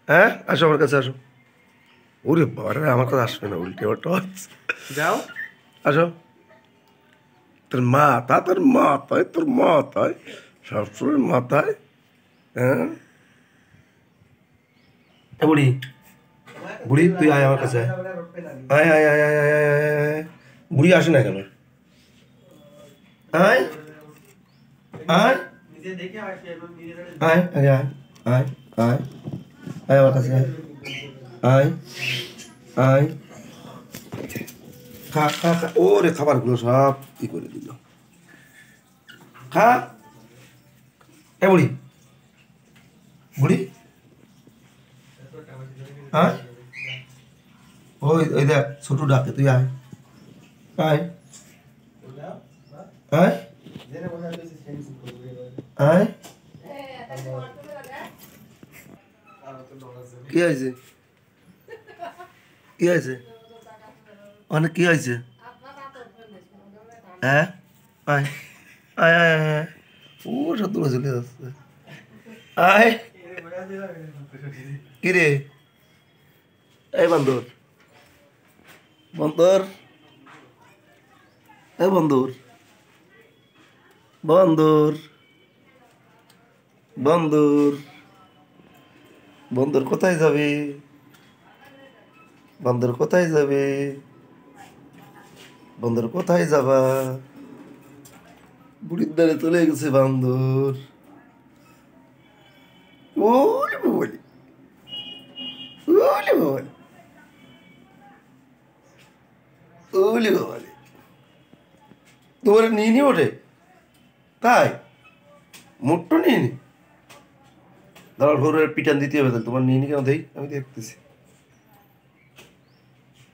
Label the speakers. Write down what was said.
Speaker 1: হ্যাঁ আসো আমার কাছে আসো। ওরে বাবারে আমার কাছে আসবে না, উল্টে টর্চ।
Speaker 2: যাও
Speaker 1: আসো। তোর মাথায় তোর মাথায় সবসময় মাথায়। হ্যাঁ বুড়ি, বুড়ি তুই আয় আমার কাছে, আয় আয় আয় আয় আয় আয় আয় আয় আয়। বুড়ি আসে না কেন? আয় আয় আয় আয় আয় আয় আয় আয় আমার কাছে আয় আয় আয়। খা খা খা, ওরে খাবারগুলো সব ই করে দিল। খা। এ বুড়ি, বুড়ি হ্যাঁ ওই ওই দেখ ছোট ডাকে, তুই আয় আয় আয় আয়। কি হয়েছে? কি হয়েছে? অনেক কি হয়েছে? হ্যাঁ আয় আয় আয় আয় আয়। ও সব দূরে চলে যাচ্ছে। আয়। কি রে? এই বান্দর, বন্দর, এই বন্দর, বন্দর, বন্দর, বন্দর কোথায় যাবে? বন্দর কোথায় যাবে? বন্দর কোথায় যাবা? বুড়ির দ্বারে চলে গেছে বান্দর। ওরে বাবারে, ওরে বাবারে, ওরে বাবারে, তোমার নিয়ে নি ওঠে তাই? মোট্টো নিয়ে নি? দাঁড়ার ভোরের পিটান দিতে হবে, তাহলে তোমার নিয়ে নি কেন দেই আমি দেখতেছি।